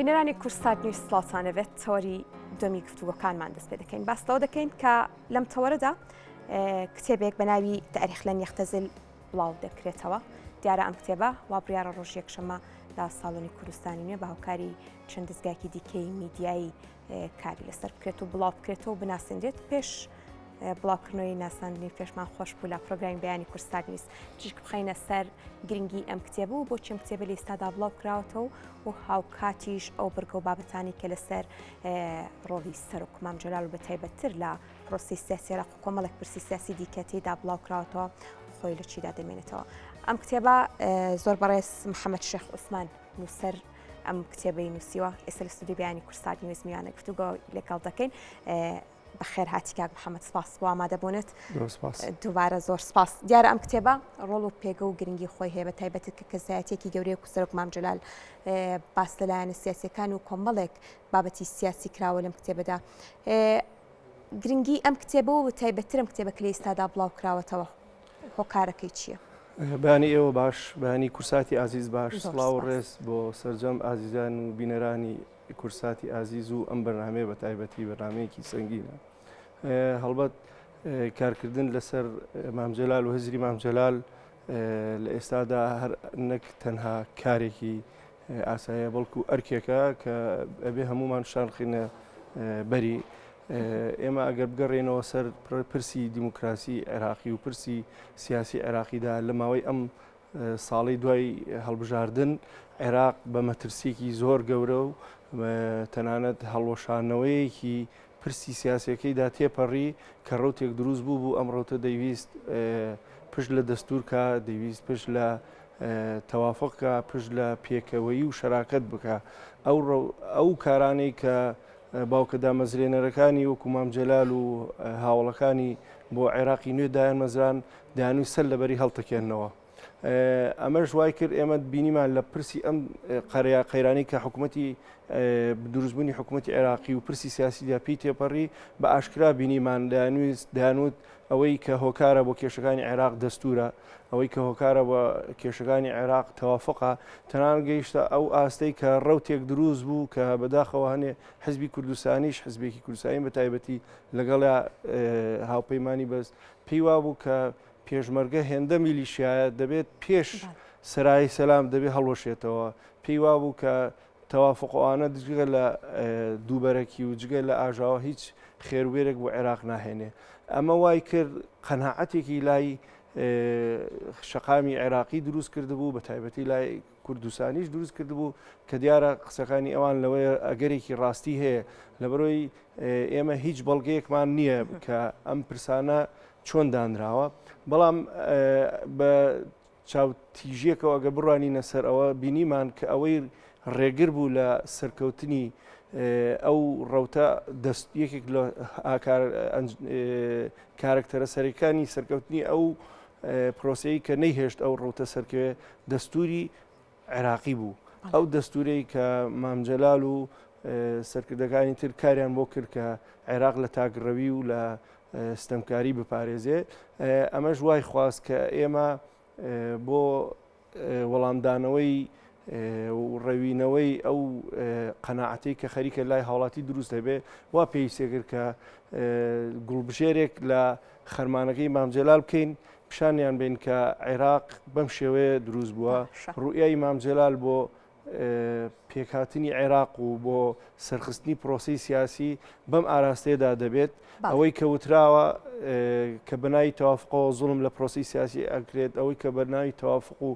بینەرانی کورساتنی سڵاتانەوێت تەوەری دومی گفتوگۆکانمان دەست پێ دەکەین باس لەوە دەکەین کە لەم تەوەرەدا کتێبێک بە ناوی تاریخ لەن یەختەزل بڵاو دەکرێتەوە. دیارە ئەم کتێبە وا بڕیارە ڕۆژ یەکشەمە لە ساڵۆنی کوردستانی نوێ بە هاوکاری چەند دەستگایەکی دیکەی میدیایی کاری لەسەر بکرێت و بڵاو بکرێتەوە و بناسیندرێت. پێش بڵاوکردنەوەی ناساندنی پێشمان خۆش بوو لە پرۆگرامی بەیانی کورسات نیوز چشک بخەینە سەر گرنگی ئەم کتێبە و بۆچی ئەم کتێبە لە ئێستادا بڵاو کراوەتەوە و هاوکاتیش ئەو بەرگە و بابەتانی کە لەسەر ڕۆڵی سەرۆک مام جەلال و بەتایبەتتر لە پرۆسی سیاسی عێراق و کۆمەڵێک پرسی سیاسی دیکە تێدا بڵاو کراوەتەوە خۆی لە چیدا دەمێنێتەوە. ئەم کتێبە زۆر بەڕێز محەممەد شێخ عوسمان نووسەر ئەم کتێبەی نووسیوە ئێستا لە ستودیۆ بەیانی کورسات نیوز میوانە گفتوگۆ لەگەڵ دەکەین. بەخێر هاتی کاک محەممەد سپاس بۆ ئامادەبوونت دووبارە زۆر سپاس. دیارە ئەم کتێبە ڕۆڵ و پێگە و گرنگی خۆی هەیە بەتایبەتی کە کەسایەتێکی گەورەی و سەرۆک مام جەلال باس لەلایەنە سیاسیەکان و کۆمەڵێک بابەتی سیاسی کراوە لەم کتێبەدا. گرنگی ئەم کتێبە و بەتایبەتتر ئەم کتێبە کە لە ئێستادا بڵاو کراوەتەوە هۆکارەکەی چییە؟ بەیانی ئێوە باش، بەیانی کورساتی ئازیز باش، سڵاو و ڕێز بۆ سەرجەم ئازیزان و بینەرانی کورساتی ئازیز و ئەم بەرنامەیە بەتایبەتی بەرنامەیەکی سەنگینە. هەڵبەت کارکردن لەسەر مام جەلال و هزری مام جەلال لە ئێستادا هەر نەک تەنها کارێکی ئاساییە بەڵکو ئەرکێکە کە ئەبێ هەمومان شانخینە بەری. ئێمە ئەگەر بگەڕێنەوە سەر پرسی دیموکراسی عێراقی و پرسی سیاسی عێراقیدا لە ماوەی ئەم ساڵی دوای هەڵبژاردن عێراق بە مەترسیەکی زۆر گەورە و تەنانەت هەڵوەشانەوەیەکی پرسی سیاسەکەیدا تێپەڕی کە ڕوتێک دروست بوو ئەم ڕوتە دەیویست پشت لە دەستورکە، دەیویست پشت لە تەوافقکە، پشت لە پێکەوەیی و شەراکەت بکە. ئەو کارانەی کە باوکە دامەزرێنەرەکانی وەکو مام جەلال و هاوڵەکانی بۆ عێراقی نوێ دایان مەزران دایانوی سەر لەبەری هەڵتەکێننەوە. ئەمەش وای کرد ئێمە بینیمان لە پرسی ئەم قەیرانی کە حکوومەتی دروستبوونی حکوومەتی عێراقی و پرسی سیاسیدا پێی تێپەڕی بە ئاشکرا بینیمان دایانوت ئەوەی کە هۆکارە بۆ کێشەکانی عێراق دەستورە، ئەوەی کە هۆکارە بە کێشەکانی عێراق تەوافقە، تەنان گەیشتە ئەو ئاستەی کە ڕەوتێک دروست بوو کە بەداخەوە هەنێ حزبی کوردستانیش حزبێکی کوردستانی بەتایبەتی لەگەڵ هاوپەیمانی بەست پێی وابوو کە پێشمەرگە هێندە میلیشیایە دەبێت پێش سەرای سەلام دەبێت هەڵوەشێتەوە. پێی وابوو کە تەوافقوانە جگە لە دووبەرەکی و جگە لە ئاژاوە هیچ خێروێرێک بۆ عێراق ناهێنێ. ئەمە وای کرد قەناعەتێکی لای شەقامی عێراقی دروست کردبوو، بە تایبەتی لای کوردستانیش دروست کردبوو کە دیارە قسەکانی ئەوان لەوەی ئەگەرێکی ڕاستی هەیە لەبەرەوەی ئێمە هیچ بەڵگەیەکمان نییە کە ئەم پرسانە چۆن دانراوە. بەڵام بە چاوتیژیەکەوە ئەگە بڕوانینە سەر ئەوە بینیمان کە ئەوەی ڕێگر بوو لە سەرکەوتنی ئەو ڕەوتە یەکێک لە کارکتەرە سەرەکانی سەرکەوتنی ئەو پرۆسەیە کە نەیهێشت ئەو ڕەوتە سەرکەوێ دەستوری عێراقی بوو. ئەو دەستورەی کە مام جەلال و سەرکردەکانی تر کاریان بۆ کرد کە عێراق لە تاگڕەوی و لە ستەمکاری بپارێزێ. ئەمەش وای خواست کە ئێمە بۆ وەڵامدانەوەی و ڕەوینەوەی ئەو قەناعەتەی کە خەریکە لای هاوڵاتی دروست دەبێ وا پێویستێ کە گوڵبژێرێک لە خەرمانەکەی مام جەلال بکەین پیشانیان بین کە عێراق بەم شێوەیە دروست بووە. ڕوئیای مام جەلال بۆ پێکهاتنی عێراق و بۆ سەرخستنی پرۆسی سیاسی بەم ئاراستەیەدا دەبێت. ئەوەی کە وتراوە کە بەناوی تەوافقەوە زوڵم لە پرۆسی سیاسی ئەکرێت، ئەوەی کە بەناوی تەوافق و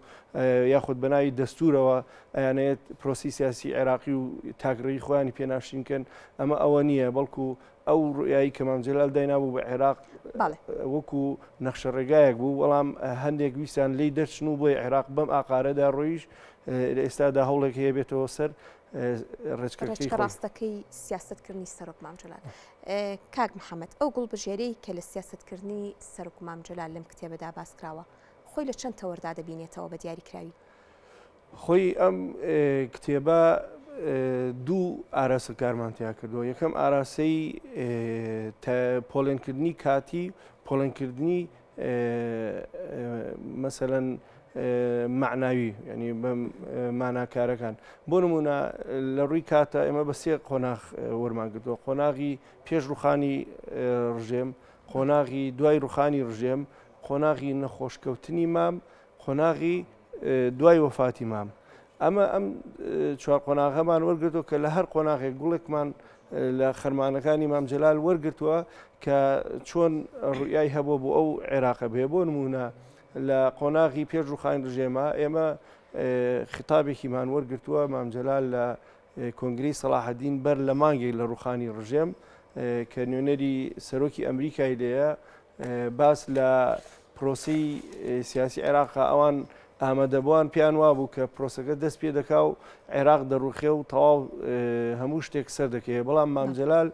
یاخود بەناوی دەستورەوە ئەیانەیەت پرۆسی سیاسی عێراقی و تاگڕەوی خۆیانی پێناشینکەن، ئەمە ئەوە نییە، بەڵکو ئەو ڕوئایی کە مام جەلال داینابوو بە عێراق وەکو نەخشە ڕێگایەک بوو، بەڵام هەندێک ویستیان لی دەرچن و بۆی عێراق بەم ئاقارەدا ڕۆیش لە ئێستادا هەوڵێک هەیە بێتەوە سەر ڕێچکە ڕاستەکەی سیاستکردنی سەرۆک مام جەلال. کاک محەممەد، ئەو گوڵبژێرەی کە لە سیاستکردنی سەرۆک مام جەلال لەم کتێبەدا باس کراوە خۆی لە چەند تەوەردا دەبینێتەوە بە دیاریکراوی؟ خۆی ئەم کتێبە دوو ئاراسە کارمانتیا کردەوە. یەکەم ئاراسەی پۆڵێنکردنی کاتی، پۆڵێنکردنی مەسەلەن معناوی ینی بە ماناکارەکان بۆ نمونە لە ڕووی کاتە ئێمە بە سێ قۆناغ وەرمان کردووە قۆناغی پێش ڕوخانی ڕژێم قۆناغی دوای ڕوخانی ڕژێم قۆناغی نەخۆشکەوتنی مام قۆناغی دوای وەفاتی مام ئەمە ئەم چوار قۆناغەمان وەرگرتووە کە لە هەر قۆناغێک گوڵێکمان لە خەرمانەکانی مام جەلال وەرگرتووە کە چۆن ڕویای هەبوو بۆ ئەو عێراقە بێ بۆ نمونە لە قۆناغی پێش ڕوخانی ڕژێمە ئێمە خیتابێکیمان وەرگرتووە مام جەلال لە کۆنگری سەلاحەدین بەر لە مانگێک لە ڕوخانی ڕژێم کە نوێنەری سەرۆکی ئەمریکای لێیە باس لە پرۆسی سیاسی عێراقا ئەوان ئامادەبووان پیان وابوو کە پرۆسەکە دەست پێ دەکا و عێراق دەڕوخێ و تەواو هەموو شتێک سەر دەکەوێت بەڵام مام جەلال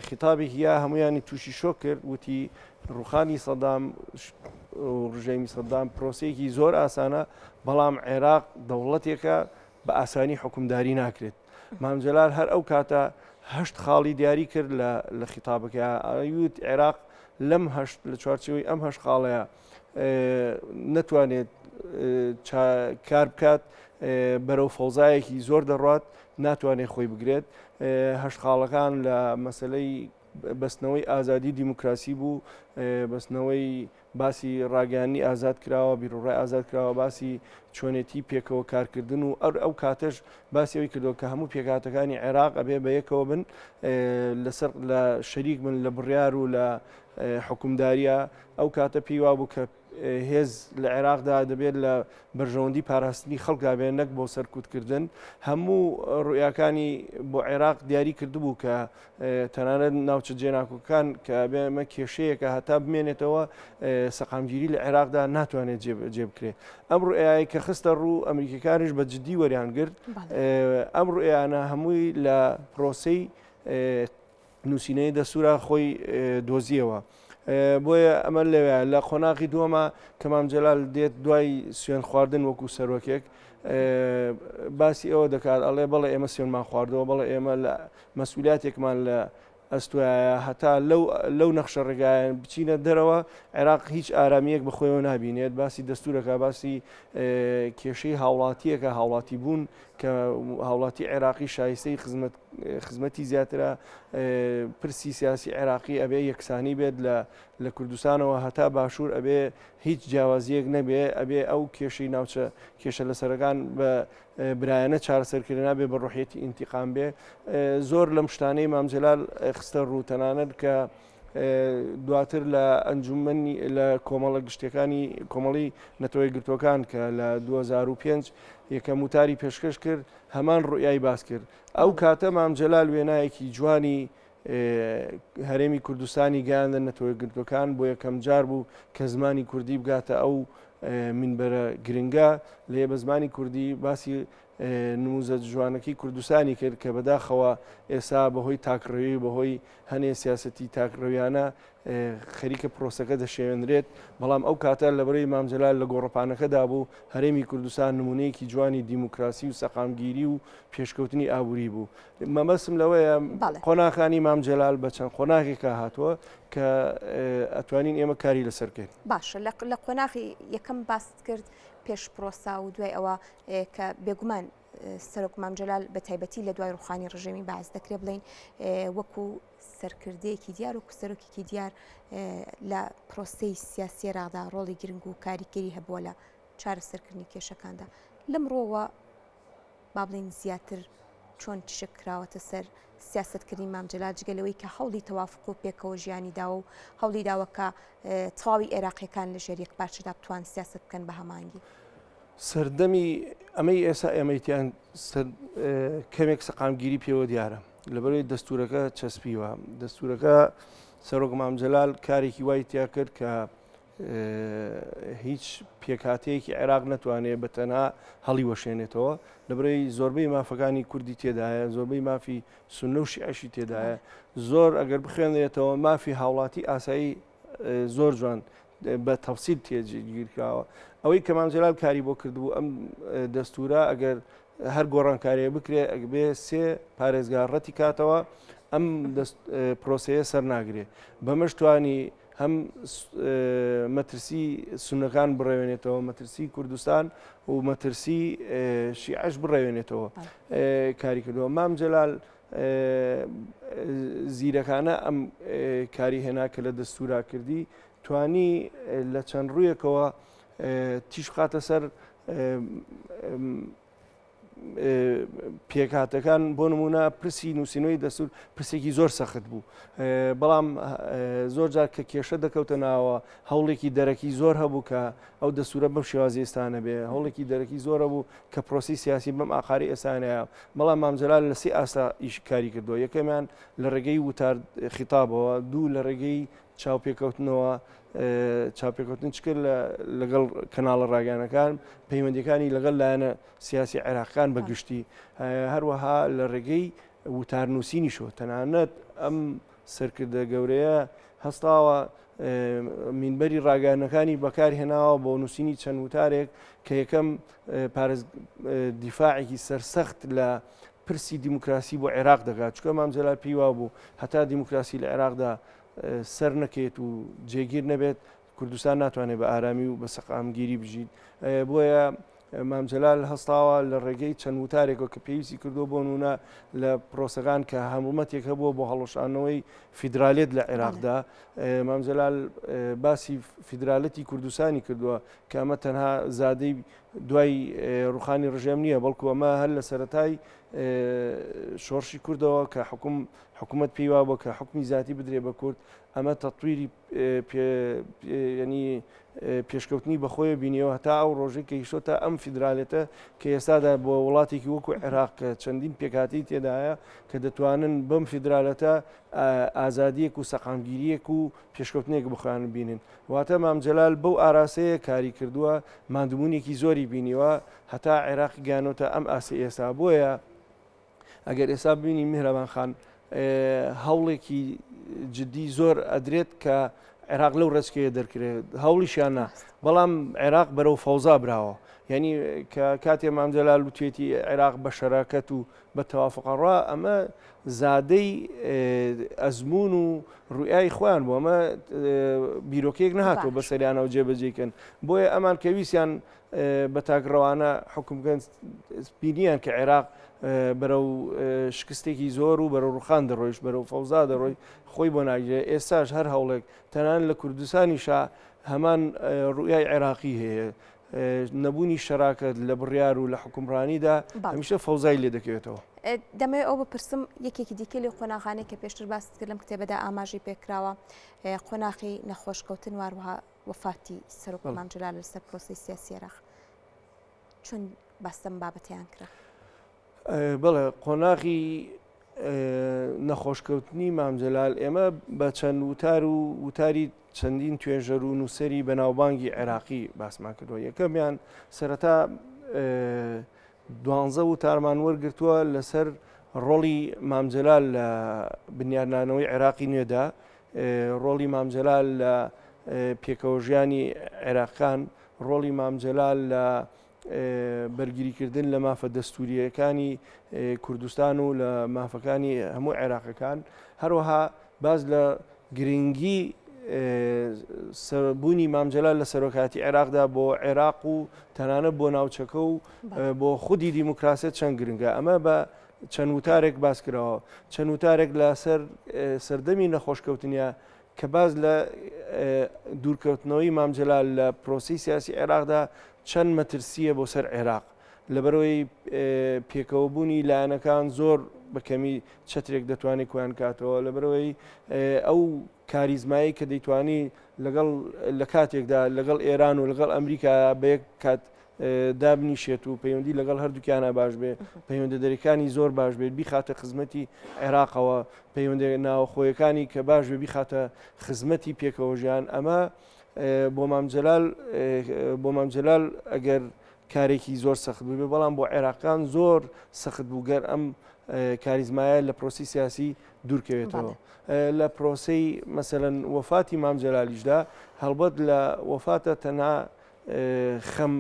خیتابێکی یا هەمویانی تووشی شۆ کرد وتی ڕوخانی سەدام ڕژێمی سەدام پرۆسەیەکی زۆر ئاسانە بەڵام عێراق دەوڵەتێکە بە ئاسانی حکومداری ناکرێت مام جەلال هەر ئەو کاتە هەشت خاڵی دیاری کرد لە خیتابەکە ئەوت عێراق لەم هەشت لە چوارچەوەی ئەم هەشت خاڵەیە نەتوانێت کار بکات بەرەو فەوزایەکی زۆر دەڕات ناتوانێت خۆی بگرێت هەشت خاڵەکان لە مەسلەی بەستنەوەی ئازادی دیموکراسی بوو بەستنەوەی باسی ڕاگەیانی ئازاد کراوە بیرڕای ئازاد کراوە باسی چۆنێتی پێکەوە کارکردن و ئەو کاتەش باسی ئەوی کردەوە کە هەموو پێکاتەکانی عێراق ئەبێ بە یەکەوە بن لەسەر لە شەریک من لە بڕیار و لە حکومداریە ئەو کاتە پێی وابوو کە هێز لە عێراقدا دەبێت لە بەرژەوەندی پاراستنی خەڵکا بێن نەک بۆ سەرکوتکردن هەموو ڕویاکانی بۆ عێراق دیاری کردبوو کە تەنانەت ناوچە جێناکۆکان کە بێمە کێشەیەکە هەتا بمێنێتەوە سەقامگیری لە عێراقدا ناتوانێت جێ بکرێت ئەم ڕوئایی کە خستە ڕوو ئەمریکەکانیش بە جددی وەریان گرت ئەم ڕوئیانە هەمووی لە پرۆسەی نووسینەی دەسوورە خۆی دۆزیەوە بۆیە ئەمە لەوێ لە قۆناغی دووەمە کە مام جەلال دێت دوای سوێن خواردن وەکو سەرۆکێک باسی ئەوە دەکات ئەڵێ بەڵێ ئێمە سوێنمان خواردەوە بەڵێ ئێمە لە مەسئولیاتێکمان لە ئەستوایە هەتا لەو نەخشە ڕێگایان بچینە دەرەوە عێراق هیچ ئارامیەک بەخۆیەوە نبینێت باسی دەستورەکە باسی کێشەی هاوڵاتیەکە هاوڵاتی بوون کە هاوڵاتی عێراقی شایستەی خزمەتی زیاترە پرسی سیاسی عێراقی ئەبێ یەکسانی بێت لە کوردستانەوە هەتا باشوور ئەبێ هیچ جیاوازیەک نەبێ ئەبێ ئەو کێشەی ناوچە کێشە لەسەرەکان بە برایەنە چارەسەرکردنا بێ بە ڕۆحیەتی ئینتیقام بێ زۆر لەم شتانەی مام جەلال خستە ڕوو تەنانەت کە دواتر لە ئەنجومەنی لە کۆمەڵە گشتەکانی کۆمەڵی نەتەوەی گرتوەکان کە لە 2005 یەکەم وتاری پێشکەش کرد هەمان ڕوئیای باس کرد ئەو کاتە مام جەلال وێنایەکی جوانی هەرێمی کوردستانی گەیاندە نەتەوەی گرتوەکان بۆ یەکەم جار بوو کە زمانی کوردی بگاتە ئەو منبەرە گرنگە لێ بە زمانی کوردی باسی نموزە جوانەکەی کوردستانی کرد کە بەداخەوە ئێستا بەهۆی تاکڕەوی بەهۆی هەنێ سیاسەتی تاکڕەویانە خەریکە پرۆسەکە دەشێوێنرێت بەڵام ئەو کاتە لە بەرەی مام جەلال لە گۆڕەپانەکەدا بوو هەرێمی کوردستان نمونەیەکی جوانی دیموکراسی و سەقامگیری و پێشکەوتنی ئابووری بوو مەمەسم لەوەیە قۆناغەکانی مام جەلال بە چەند قۆناغێکە هاتووە کە ئەتوانین ئێمە کاری لەسەر بکەین باشە لە قۆناغی یەکەم باست کرد پێش پرۆسا و دوای ئەوە کە بێگومان سەرۆک مام جەلال بە تایبەتی لە دوای ڕوخانی ڕژێمی باز دەکرێت بڵین وەکو سەرکردەیەکی دیار و سەرۆکێکی دیار لە پرۆسەی سیاسی ڕادا ڕۆڵی گرنگ و کاریگەری هەبووە لە چارەسەرکردنی کێشەکاندا لەمڕۆوە با بڵین زیاتر چۆن تشک کراوەتە سەر سیاستکردنی مام جەلال جگەلەوەی کە هەوڵی تەوافق و پێکەوە ژیانی داوە و هەوڵی داوە کە تەواوی عێراقیەکان لە ژێر یەک پارچەدا بتوان سیاست بکەن بە هەمانگی سەردەمی ئەمەی ئێستا ئێمەیتیان کەمێک سەقامگیری پێوە دیارە لەبەرەوەی دەستورەکە چەسپیوە دەستورەکە سەرۆک مام جەلال کارێکی وای تیا کرد کە هیچ پێکهاتەیەکی عێراق نەتوانێت بە تەنها هەڵی وەشێنێتەوە لەبەرەوەی زۆربەی مافەکانی کوردی تێدایە زۆربەی مافی سونە و شیعەشی تێدایە زۆر ئەگەر بخوێنێتەوە مافی هاوڵاتی ئاسایی زۆر جوان بە تەفسیل تێگیرکراوە ئەوەی کە مام جەلال کاری بۆ کردبوو ئەم دەستورە ئەگەر هەر گۆڕانکاریە بکرێ ئەگبێ سێ پارێزگار ڕەتی کاتەوە ئەم پرۆسەیە سەر ناگرێت بەمەش توانی هەم مەترسی سونەکان بڕێوێنێتەوە، مەترسی کوردستان و مەترسی شیعەش بڕێوێنێتەوە کاری کردەوە. مام جەلال زیرەکانە ئەم کاری هێنا کە لە دەستورا کردی توانی لە چەند ڕوویەکەوە تیش بخاتە سەر پێکهاتەکان. بۆ نمونە پرسی نووسینەوەی دەستور پرسێکی زۆر سەخت بوو، بەڵام زۆر جار کە کێشە دەکەوتە ناوە هەوڵێکی دەرەکی زۆر هەبوو کە ئەو دەستورە بەم شێوازی ئێستانە بێ، هەوڵێکی دەرەکی زۆرە بوو کە پرۆسی سیاسی بەم ئاخاری ئێستانەیە. بەڵام مام جەلال لە سێ ئاستا ئیش کاری کردووە. یەکەمیان لە ڕێگەی وتار خیتابەوە، دوو لە ڕێگەی چاوپێکەوتنەوە چاپێکوتن چکرد لەگەڵ کەناڵە ڕاگەانەکان پەیوەندیەکانی لەگەڵ لایەنە سیاسی عێراقیان بەگشتی، هەروەها لە ڕێگەی وتارنووسینیشەوە. تەنانەت ئەم سەرکردە گەورەیە هەستاوە مینبەری ڕاگەانەکانی بەکارهێناوە بۆ نووسینی چەند وتارێک کە یەکەم دیفاعێکی سەرسەخت لە پرسی دیموکراسی بۆ عێراق دەکات، چکە مام جەلال پێی وا بوو هەتا دیموکراسی لە عێراقدا سەر نەکەێت و جێگیر نەبێت کوردستان ناتوانێت بە ئارامی و بە سەقامگیری بژیت. بۆیە مام جەلال هەستاوە لە ڕێگەی چەند وتارێکەوە کە پێویستی کردو بۆ نمونە لە پرۆسەکان کە هەموومەتێک هەبووە بۆ هەڵۆشانەوەی فیدراالێت لە عێراقدا. مام جەلال باسی فیدراالەتی کوردستانی کردووە کە ئەمە تەنها زادەی دوای ڕوخانی ڕژێم نییە، بەڵکو ئەمە هەر لە سەرەتای شۆڕشی کوردەوە کە حکوومەت پێی وا بووە کە حکمی زیاتی بدرێ بە کورد. ئەمە تەطویری ینی پێشکەوتنی بەخۆی بینیەوە هەتا ئەو ڕۆژێک کە هیشۆتە ئەم فیدرالێتە کە ئێستادا بۆ وڵاتێکی وەکو عێراق کە چەندین پێکاتی تێدایە کە دەتوانن بەم فیدرالەتە ئازادیەک و سەقامگیریەک و پێشکەوتنێک بخوان بینن. واتە مام جەلال بەو ئاراسەیە کاری کردووە، مادمونێکی زۆری بینیوە هەتا عێراق گیانۆتە ئەم ئاسی ئێستا. بۆیە ئەگەر ئێستا ببینی میهرەبان خان هەوڵێکی جدی زۆر ئەدرێت کە عێراق لەو ڕێچکەیە دەرکرێت، هەوڵیشیانە، بەڵام عێراق بەرەو فەوزا براوە. یعنی کە کاتێ مام جەلال وتێتی عێراق بە شەراکەت و بە تەوافقەڕا ئەمە زادەی ئەزمون و ڕوئای خۆیان بوو، ئەمە بیرۆکەیەک نەهاتەوە بە سەریانەوە جێبەجێکن. بۆیە ئەمان کە ویسیان بە تاگڕەوانە حکومگەن بینیان کە عێراق بەرەو شکستێکی زۆر و بەرەو ڕوخان دەڕۆیش، بەرەو فەوزا دەڕۆی، خۆی بۆ ناگرێ. ئێستاش هەر هەوڵێک تەنان لە کوردستانیشا هەمان ڕوئای عێراقی هەیە، نەبوونی شەراکەت لە بڕیار و لە حکومڕانیدا هەمیشە فەوزای لێ دەکەوێتەوە. دەمەوێت ئەو بپرسم یەکێکی دیکە لێ قۆناغانەیە کە پێشتر باست کرد لەم کتێبەدا ئاماژی پێکراوە، قۆناغی نەخۆشکەوتن واروها وەفاتی سەرۆک مام جەلال لەسەر پرۆسەی سیاسی عێراق چۆن باستەم بابەتیان کرا؟ بەڵێ قۆناغی نەخۆشکەوتنی مام جەلال ئێمە بە چەند وتار و وتاری چەندین توێژەر و نووسری بەناوبانگی عێراقی باسمان کردەوە. یەکەمیان سەرەتا 12 وتارمان وەرگرتووە لەسەر ڕۆڵی مام جەلال لە بنیادنانەوەی عێراقی نوێدا، ڕۆڵی مام جەلال لە پێکەوەژیانی عێراقیان، ڕۆڵی مام جەلال لە بەرگریکردن لە مافە دەستوریەکانی کوردستان و لە مافەکانی هەموو عێراقەکان، هەروەها باز لە گرنگی بوونی مام جەلال لە سەرۆکاتی عێراقدا بۆ عێراق و تەنانەت بۆ ناوچەکە و بۆ خودی دیموکراسیت چەند گرنگە. ئەمە بە چەند وتارێک باس کراوە، چەند وتارێک لە سەردەمی نەخۆشکەوتنیە کە باز لە دوورکەوتنەوەی مام جەلال لە پرۆسی سیاسی عێراقدا چەند مەترسیە بۆ سەر عێراق لەبەرەوەی پێکەوەبوونی لایەنەکان زۆر بەکەمی چەترێک دەتوانێت کویان کاتەوە، لەبەرەوەی ئەو کاریزمایی کە دەیتوانی لەگەڵ لە کاتێکدا لەگەڵ ئێران و لەگەڵ ئەمریکا بە یەک کات دابنیشێت و پەیوەندی لەگەڵ هەردووکیانە باش بێ، پەیوەندە دەریەکانی زۆر باش بێت، بیخاتە خزمەتی عێراقەوە، پەیوەندە ناوخۆیەکانی کە باش بێ بیخاتە خزمەتی پێکەوەژیان. ئەمە بۆ مام جەلال ئەگەر کارێکی زۆر سەخت بوو، بەڵام بۆ عێراقیان زۆر سەخت بوو گەر ئەم کاریزمایە لە پرۆسی سیاسی دوورکەوێتەوە. لە پرۆسەی مەسەلەن وەفاتی مام جەلالیشدا هەڵبەت لە وەفاتە تەنها خەم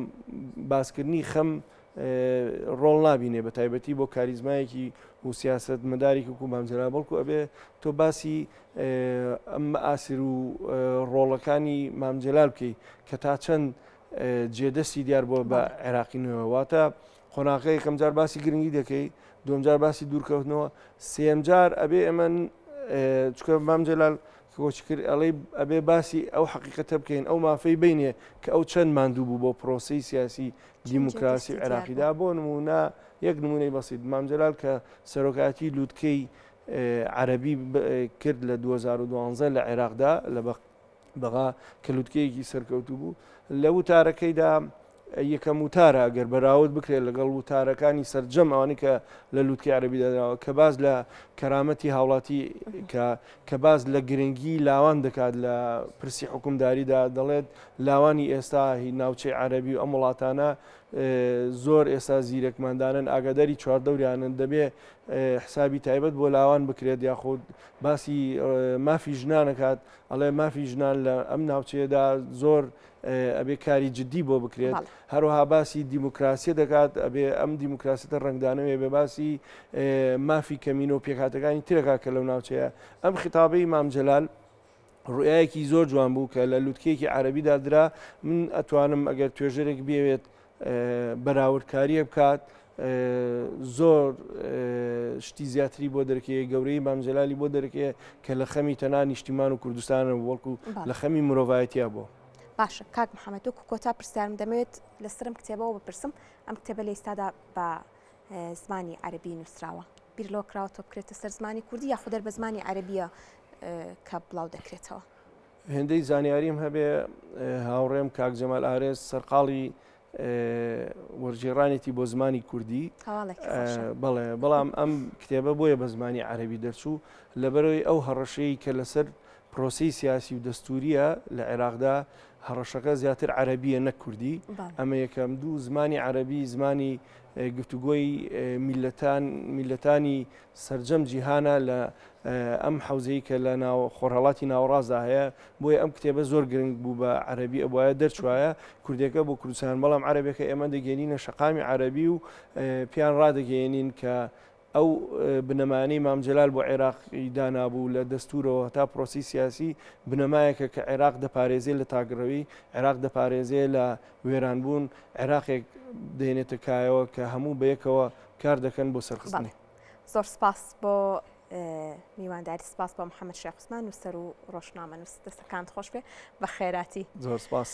باسکردنی خەم ڕۆڵ نابینێ بە تایبەتی بۆ کاریزمایەکی و سیاست مەدارێکی و مامجلال بەڵکو ئەبێ تۆ باسی ئەم ئاسر و ڕۆڵەکانی مامجلال بکەی کە تا چەند جێدەستی دیار بۆ بە عێراقینەوە واتە قۆناغی یەکەم جار باسی گرنگی دەکەی دوم جار باسی دوورکەوتنەوە سێم جار ئەبێ ئەمە چکە مامجلال کۆچ کرد ئەڵێ ئەبێ باسی ئەو حقیقەتە بکەین ئەو مافەی بینێ کە ئەو چەند ماندوو بوو بۆ پرۆسی سیاسی دیموکراسی عێراقیدا بۆ نمونە یەک نمونەی بەسیط مامجلال کە سەرۆکاتی لووتکەی عەرەبی کرد لە 2012 لە عێراقدا لە بەغا کە لووتکەیەکی سەرکەوتوو بوو لە وتارەکەیدا یەکەم وتارە ئەگەر بەراورد بکرێت لەگەڵ وتارەکانی سەرجەم ئەوانەی کە لە لووتکەی عەرەبیداداوە کە باز لە کەرامەتی هاوڵاتی کە باز لە گرنگی لاوان دەکات لە پرسی حکومداریدا دەڵێت لاوانی ئێستا هی ناوچەی عەرەبی و ئەم وڵاتانە زۆر ئێستا زیرەکماندانن ئاگاداری چواردەوریانن دەبێ حسابی تایبەت بۆ لاوان بکرێت یاخود باسی مافی ژنانەکات ئەڵێ مافی ژنان لە ئەم ناوچەیەدا زۆر ئەبێ کاری جددی بۆ بکرێت هەروەها باسی دیموکراسی دەکات ئەبێ ئەم دیموکراسیتە ڕنگدانەوێ بێ باسی مافی کەمینە و پێکاتەکانی ترەکە کە لەو ناوچەیە ئەم خیتابەی مامجلال ڕوئایەکی زۆر جوان بوو کە لە لووتکەیەکی عەرەبیدا درا من ئەتوانم ئەگەر توێژەرێک بێوێت بەراوردکاریە بکات زۆر شتی زیاتری بۆ دەرکێ گەورەی مامجلالی بۆ دەرکێ کە لە خەمی تەنها نیشتیمان و کوردستانە وەڵکو لە خەمی مرۆڤایەتیە بۆ باشە کاک محەممەد وەکو کۆتا پرسیارم دەمەوێت لەسرم کتێبەوە بپرسم ئەم کتێبە لە ئێستادا بە زمانی عەرەبی نووسراوە بیر لەوە کراوەتە بکرێتە سەر زمانی کوردی یاخودەر بە زمانی عەرەبیە کە بڵاو دەکرێتەوە هێندەی زانیاریم هەبێ هاوڕێم کاک جەمال ئارێز سەرقاڵی وەرجێڕانێتی بۆ زمانی کوردی بەڵێ بەڵام ئەم کتێبە بۆیە بە زمانی عەرەبی دەرچوو لەبەرەوەی ئەو هەڕەشەی کە لەسەر پرۆسی سیاسی و دەستوریە لە عێراقدا هەڕەشەکە زیاتر عەرەبیە نەک کوردی ئەمە یەکەم دوو زمانی عەرەبی زمانی گفتوگۆی میلەتانی سەرجەم جیهانە لە ئەم حوزەی کە لە خۆرهەڵاتی ناوەڕازدا هەیە بۆیە ئەم کتێبە زۆر گرنگ بوو بە عەرەبی ئەوایە دەرچوایە کوردەکە بۆ کوردستان بەڵام عەرەبەکە ئێمە دەگەێنینە شەقامی عەرەبی و پیان ڕادەگەێنین کە ئەو بنەمانەی مامجلال بۆ عێراقی دانابوو لە دەستورەوە تا پرۆسی سیاسی بنەمایەکە کە عێراق دەپارێزێ لە تاگڕەوی عێراق دەپارێزێ لە وێرانبوون عێراقێک دێنێتە کایەوە کە هەموو بەیەکەوە کار دەکەن بۆ سەرخستنی زۆر سپاس بۆ میوانداری سپاس بۆ محەممەد شێخ عوسمان نووسەر و ڕۆژنامە نووس دەستەکانت خۆش بێ بە خێراتی زۆر سپاس